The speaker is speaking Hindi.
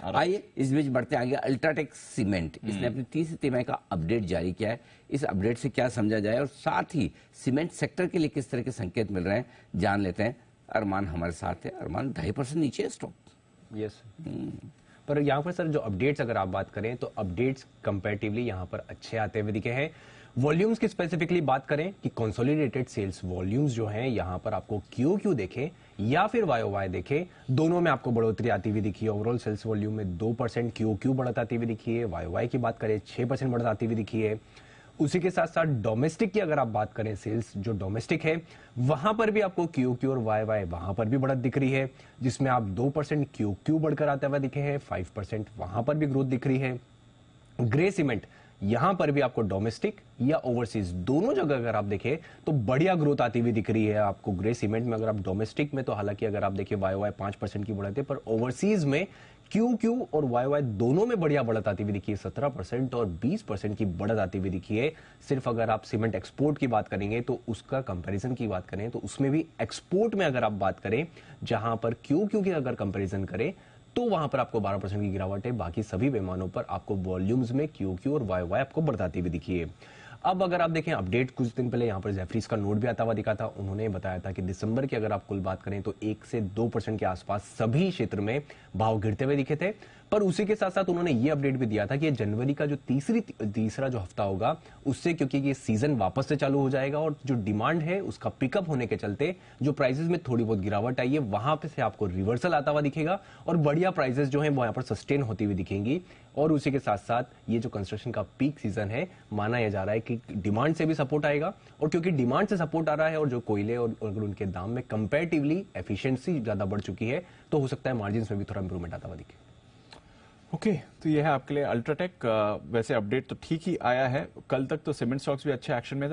आइए इस बीच बढ़ते आगे। अल्ट्राटेक सीमेंट, इसने अपनी तीसरी तिमाही का अपडेट जारी किया है। इस अपडेट से क्या समझा जाए और साथ ही सीमेंट सेक्टर के लिए किस तरह के संकेत मिल रहे हैं, जान लेते हैं। अरमान हमारे साथ है। अरमान, 2.5% नीचे है स्टॉक। यस, पर यहाँ पर सर जो अपडेट्स अगर आप बात करें तो अपडेट्स कंपैरेटिवली यहाँ पर अच्छे आते हुए दिखे हैं। वॉल्यूम्स की स्पेसिफिकली बात करें कि कंसोलिडेटेड सेल्स वॉल्यूम्स जो हैं यहाँ पर आपको क्यू देखें या फिर वाई देखें, दोनों में आपको बढ़ोतरी आती हुई दिखी है। ओवरऑल सेल्स वॉल्यूम में 2% क्यू बढ़त आती हुई दिखी है। वाई की बात करें 6% बढ़त आती हुई दिखी है। उसी के साथ साथ डोमेस्टिक की अगर आप बात करें, सेल्स जो डोमेस्टिक है वहां पर भी आपको क्यू और वाई वहां पर भी बढ़त दिख रही है, जिसमें आप 2% क्यू बढ़कर आते हुए दिखे हैं, 5% वहां पर भी ग्रोथ दिख रही है। ग्रे सीमेंट, यहां पर भी आपको डोमेस्टिक या ओवरसीज दोनों जगह अगर आप देखें तो बढ़िया ग्रोथ आती हुई दिख रही है आपको ग्रे सीमेंट में। अगर आप डोमेस्टिक में तो हालांकि अगर आप देखिए वाई 5% की बढ़त है, पर ओवरसीज में क्यू और वाई दोनों में बढ़िया बढ़त आती हुई दिखी है। 17% और 20% की बढ़त आती हुई दिखी है। सिर्फ अगर आप सीमेंट एक्सपोर्ट की बात करेंगे तो उसका कंपैरिजन की बात करें तो उसमें भी एक्सपोर्ट में अगर आप बात करें, जहां पर क्यू की अगर कंपैरिजन करें तो वहां पर आपको 12% की गिरावट है। बाकी सभी पैमानों पर आपको वॉल्यूम्स में क्यू और वाई आपको बढ़ाती हुई दिखी है। अब अगर आप देखें अपडेट, कुछ दिन पहले यहां पर जेफरीज का नोट भी आता हुआ दिखा था। उन्होंने बताया था कि दिसंबर की अगर आप कुल बात करें तो 1 से 2% के आसपास सभी क्षेत्र में भाव गिरते हुए दिखे थे। पर उसी के साथ साथ उन्होंने ये अपडेट भी दिया था कि जनवरी का जो तीसरा जो हफ्ता होगा उससे, क्योंकि ये सीजन वापस से चालू हो जाएगा और जो डिमांड है उसका पिकअप होने के चलते जो प्राइसेस में थोड़ी बहुत गिरावट आई है वहां पे से आपको रिवर्सल आता हुआ दिखेगा और बढ़िया प्राइसेस जो है वो यहाँ पर सस्टेन होती हुई दिखेंगी। और उसी के साथ साथ ये जो कंस्ट्रक्शन का पीक सीजन है, माना यह जा रहा है कि डिमांड से भी सपोर्ट आएगा। और क्योंकि डिमांड से सपोर्ट आ रहा है और जो कोयले और अगर उनके दाम में कंपैरेटिवली एफिशिएंसी ज्यादा बढ़ चुकी है तो हो सकता है मार्जिन में भी थोड़ा इंप्रूवमेंट आता हुआ दिखे। ओके, तो ये है आपके लिए अल्ट्राटेक। वैसे अपडेट तो ठीक ही आया है। कल तक तो सीमेंट स्टॉक्स भी अच्छे एक्शन में थे।